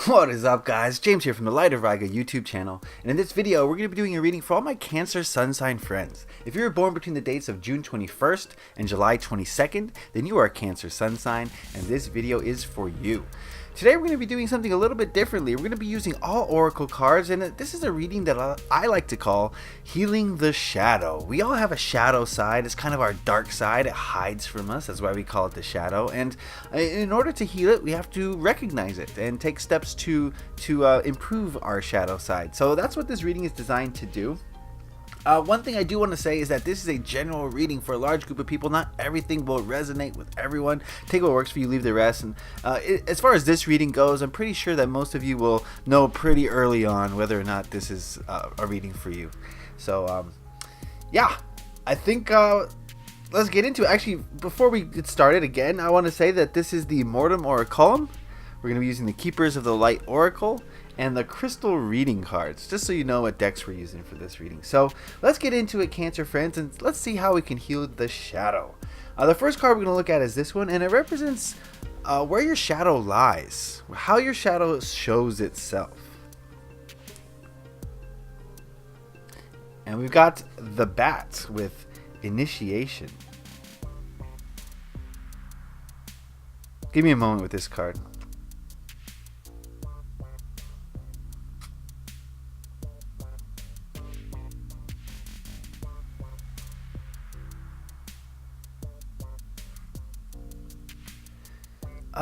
What is up, guys? James here from the Light of Riga YouTube channel, and in this video we're going to be doing a reading for all my Cancer sun sign friends. If you were born between the dates of June 21st and July 22nd, then you are a Cancer sun sign, and this video is for you. Today we're going to be doing something a little bit differently. We're going to be using all oracle cards, and this is a reading that I like to call Healing the Shadow. We all have a shadow side. It's kind of our dark side. It hides from us. That's why we call it the shadow. And in order to heal it, we have to recognize it and take steps to improve our shadow side. So that's what this reading is designed to do. One thing I do want to say is that this is a general reading for a large group of people. Not everything will resonate with everyone. Take what works for you, leave the rest. And as far as this reading goes, I'm pretty sure that most of you will know pretty early on whether or not this is a reading for you. So, yeah, I think let's get into it. Actually, before we get started again, I want to say that this is the Mortem Oraculum. We're going to be using the Keepers of the Light Oracle and the Crystal Reading cards, just so you know what decks we're using for this reading. So let's get into it, Cancer friends, and let's see how we can heal the shadow. The first card we're going to look at is this one, and it represents where your shadow lies, how your shadow shows itself. And we've got the Bat with Initiation. Give me a moment with this card.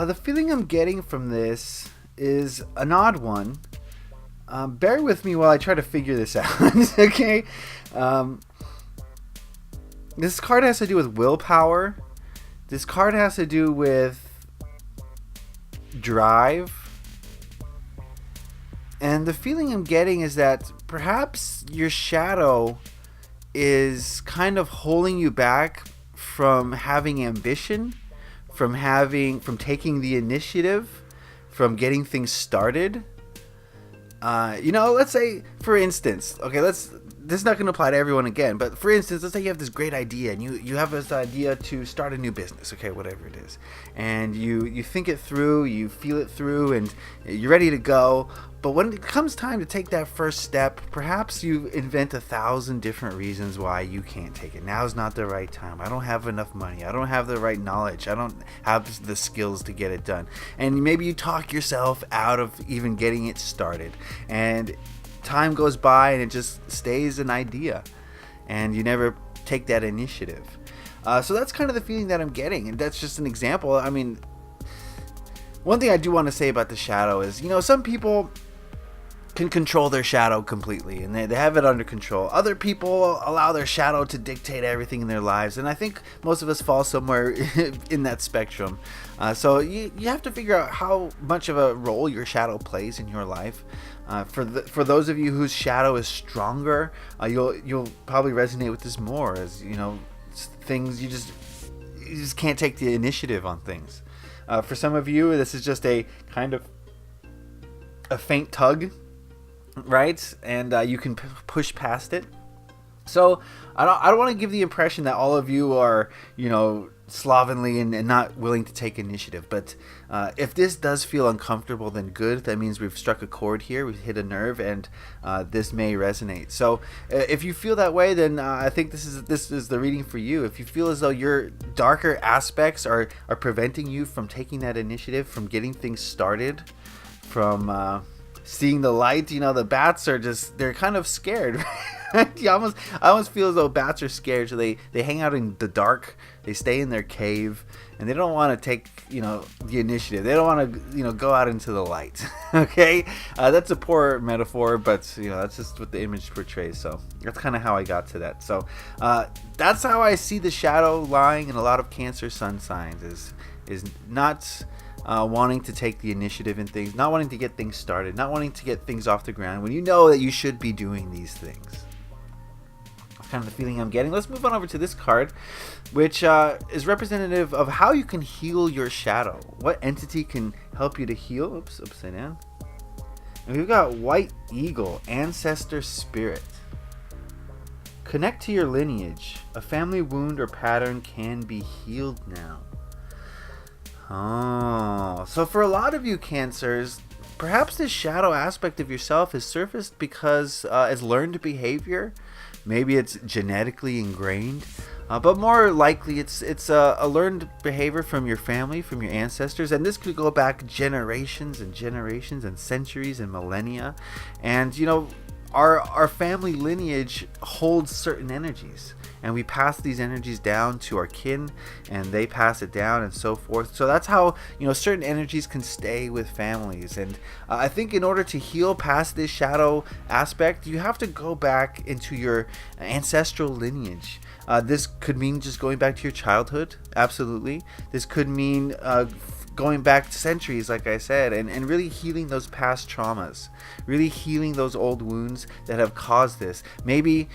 The feeling I'm getting from this is an odd one. Bear with me while I try to figure this out, okay? This card has to do with willpower. This card has to do with drive. And the feeling I'm getting is that perhaps your shadow is kind of holding you back from having ambition, from taking the initiative, from getting things started. Let's say, for instance, okay, this is not going to apply to everyone again, but for instance, let's say you have this great idea, and you have this idea to start a new business, okay, whatever it is, and you think it through, you feel it through, and you're ready to go. But when it comes time to take that first step, perhaps you invent 1,000 different reasons why you can't take it. Now's not the right time. I don't have enough money. I don't have the right knowledge. I don't have the skills to get it done. And maybe you talk yourself out of even getting it started. And time goes by and it just stays an idea. And you never take that initiative. So that's kind of the feeling that I'm getting. And that's just an example. I mean, one thing I do want to say about the shadow is, some people can control their shadow completely, and they have it under control. Other people allow their shadow to dictate everything in their lives, and I think most of us fall somewhere in that spectrum. So you have to figure out how much of a role your shadow plays in your life. For those of you whose shadow is stronger, you'll probably resonate with this more, as things you just can't take the initiative on things. For some of you, this is just a kind of a faint tug, right? And you can push past it. So I don't want to give the impression that all of you are, slovenly and not willing to take initiative. But if this does feel uncomfortable, then good. That means we've struck a chord here. We've hit a nerve, and this may resonate. So if you feel that way, then I think this is the reading for you. If you feel as though your darker aspects are preventing you from taking that initiative, from getting things started, from seeing the light, the bats are they're kind of scared. I almost feel as though bats are scared, so they hang out in the dark, they stay in their cave, and they don't want to take the initiative. They don't want to go out into the light. Okay, that's a poor metaphor, but that's just what the image portrays. So that's kind of how I got to that. So that's how I see the shadow lying in a lot of Cancer sun signs, is not wanting to take the initiative in things, not wanting to get things started, not wanting to get things off the ground when you know that you should be doing these things. That's kind of the feeling I'm getting. Let's move on over to this card, which is representative of how you can heal your shadow. What entity can help you to heal? Oops, upside down. And we've got White Eagle, Ancestor Spirit. Connect to your lineage. A family wound or pattern can be healed now. Oh, so for a lot of you Cancers, perhaps this shadow aspect of yourself is surfaced because it's learned behavior. Maybe it's genetically ingrained. But more likely, it's a learned behavior from your family, from your ancestors, and this could go back generations and generations and centuries and millennia. And our family lineage holds certain energies, and we pass these energies down to our kin, and they pass it down, and so forth. So that's how certain energies can stay with families. And I think in order to heal past this shadow aspect, you have to go back into your ancestral lineage. This could mean just going back to your childhood, absolutely. This could mean going back centuries, like I said, and really healing those past traumas, really healing those old wounds that have caused this. Maybe,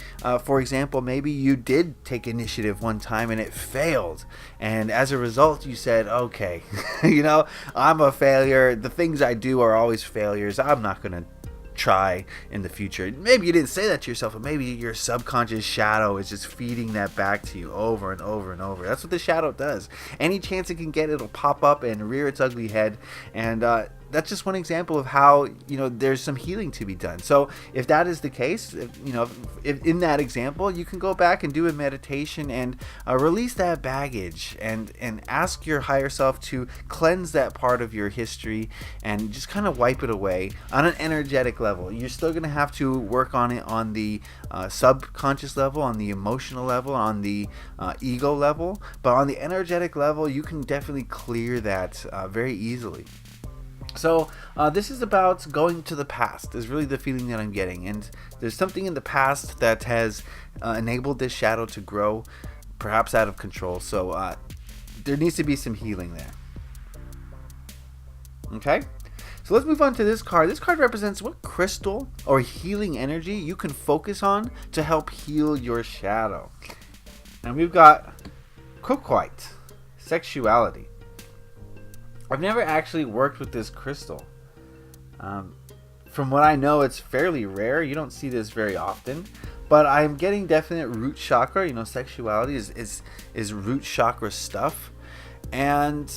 for example, maybe you did take initiative one time and it failed, and as a result you said, okay, I'm a failure, the things I do are always failures, I'm not going to try in the future. Maybe you didn't say that to yourself, but maybe your subconscious shadow is just feeding that back to you over and over and over. That's what the shadow does. Any chance it can get, it'll pop up and rear its ugly head. And that's just one example of how there's some healing to be done. So if that is the case, if in that example, you can go back and do a meditation and release that baggage and ask your higher self to cleanse that part of your history and just kind of wipe it away on an energetic level. You're still going to have to work on it on the subconscious level, on the emotional level, on the ego level, but on the energetic level, you can definitely clear that very easily. So this is about going to the past, is really the feeling that I'm getting. And there's something in the past that has enabled this shadow to grow, perhaps out of control. So there needs to be some healing there. Okay? So let's move on to this card. This card represents what crystal or healing energy you can focus on to help heal your shadow. And we've got coquite, sexuality. I've never actually worked with this crystal. From what I know, it's fairly rare. You don't see this very often. But I'm getting definite root chakra. Sexuality is root chakra stuff. And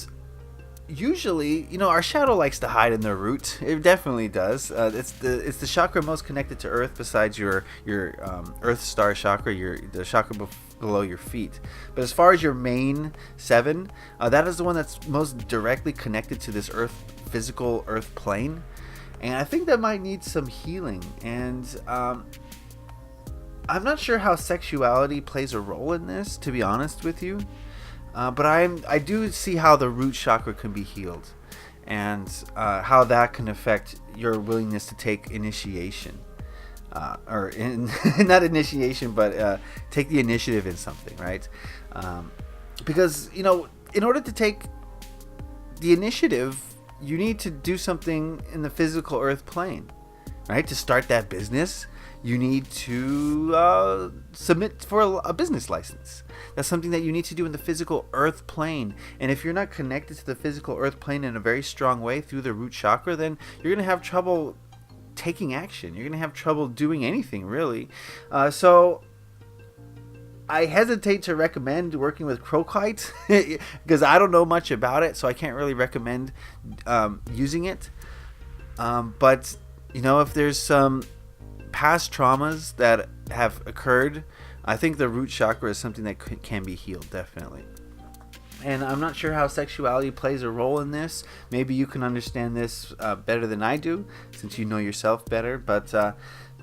usually, our shadow likes to hide in the root. It definitely does. It's the chakra most connected to Earth besides your Earth star chakra, the chakra below your feet. But as far as your main 7, that is the one that's most directly connected to this physical Earth plane. And I think that might need some healing. And I'm not sure how sexuality plays a role in this, to be honest with you. But I do see how the root chakra can be healed, and how that can affect your willingness to take initiation, not initiation, but take the initiative in something, right? Because in order to take the initiative, you need to do something in the physical Earth plane, right? To start that business, you need to submit for a business license. That's something that you need to do in the physical Earth plane. And if you're not connected to the physical Earth plane in a very strong way through the root chakra, then you're going to have trouble taking action. You're going to have trouble doing anything, really. So I hesitate to recommend working with coquite because I don't know much about it, so I can't really recommend using it. But if there's some past traumas that have occurred, I think the root chakra is something that can be healed, definitely. And I'm not sure how sexuality plays a role in this. Maybe you can understand this better than I do, since you know yourself better. But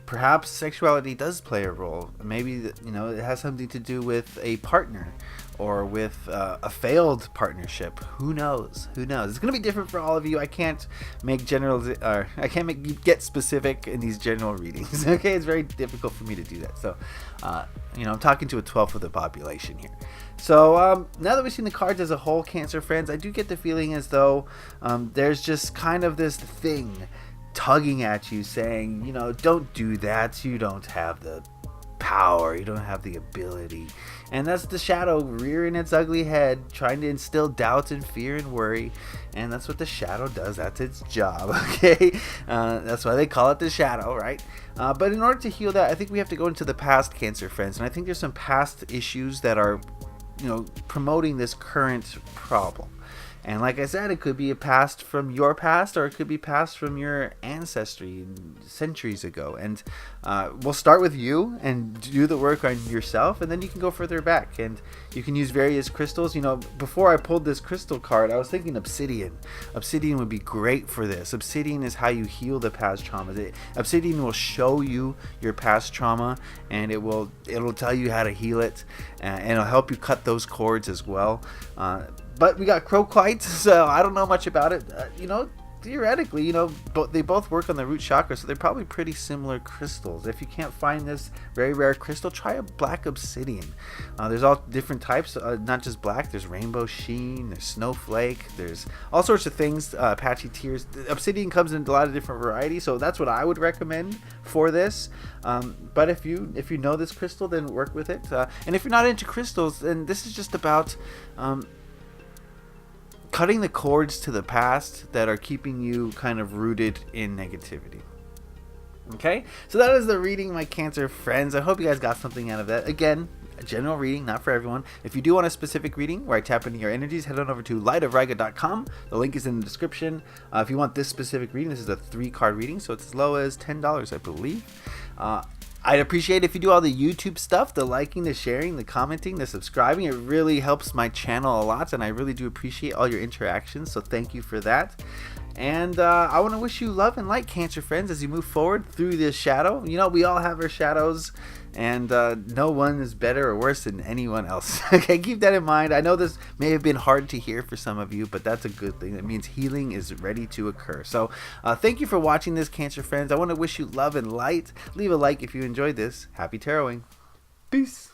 perhaps sexuality does play a role. Maybe it has something to do with a partner, or with a failed partnership. Who knows? It's going to be different for all of you. I can't make get specific in these general readings. Okay, it's very difficult for me to do that. So, I'm talking to a 12th of the population here. So now that we've seen the cards as a whole, Cancer friends, I do get the feeling as though there's just kind of this thing tugging at you, saying, don't do that. You don't have the power, you don't have the ability. And that's the shadow rearing its ugly head, trying to instill doubt and fear and worry. And that's what the shadow does. That's its job. Okay, that's why they call it the shadow, right? But in order to heal that, I think we have to go into the past, Cancer friends. And I think there's some past issues that are promoting this current problem. And like I said, it could be a past from your past, or it could be past from your ancestry centuries ago. And we'll start with you and do the work on yourself, and then you can go further back. And you can use various crystals. You know, before I pulled this crystal card, I was thinking obsidian. Obsidian would be great for this. Obsidian is how you heal the past traumas. Obsidian will show you your past trauma, and it'll tell you how to heal it, and it'll help you cut those cords as well. But we got croquite, so I don't know much about it. Theoretically, they both work on the root chakra, so they're probably pretty similar crystals. If you can't find this very rare crystal, try a black obsidian. There's all different types, not just black. There's rainbow sheen, there's snowflake, there's all sorts of things, patchy tears. Obsidian comes in a lot of different varieties, so that's what I would recommend for this. But if you know this crystal, then work with it. And if you're not into crystals, then this is just about cutting the cords to the past that are keeping you kind of rooted in negativity. Okay, so that is the reading, my Cancer friends. I hope you guys got something out of that. Again, a general reading, not for everyone. If you do want a specific reading where I tap into your energies, head on over to lightofriga.com. The link is in the description. If you want this specific reading, this is a 3-card reading, so it's as low as $10, I believe. I'd appreciate if you do all the YouTube stuff, the liking, the sharing, the commenting, the subscribing. It really helps my channel a lot, and I really do appreciate all your interactions, so thank you for that. And I want to wish you love and light, Cancer friends, as you move forward through this shadow. We all have our shadows, and no one is better or worse than anyone else. Okay, keep that in mind. I know this may have been hard to hear for some of you, but that's a good thing. That means healing is ready to occur. So thank you for watching this, Cancer friends. I want to wish you love and light. Leave a like if you enjoyed this. Happy taroting. Peace.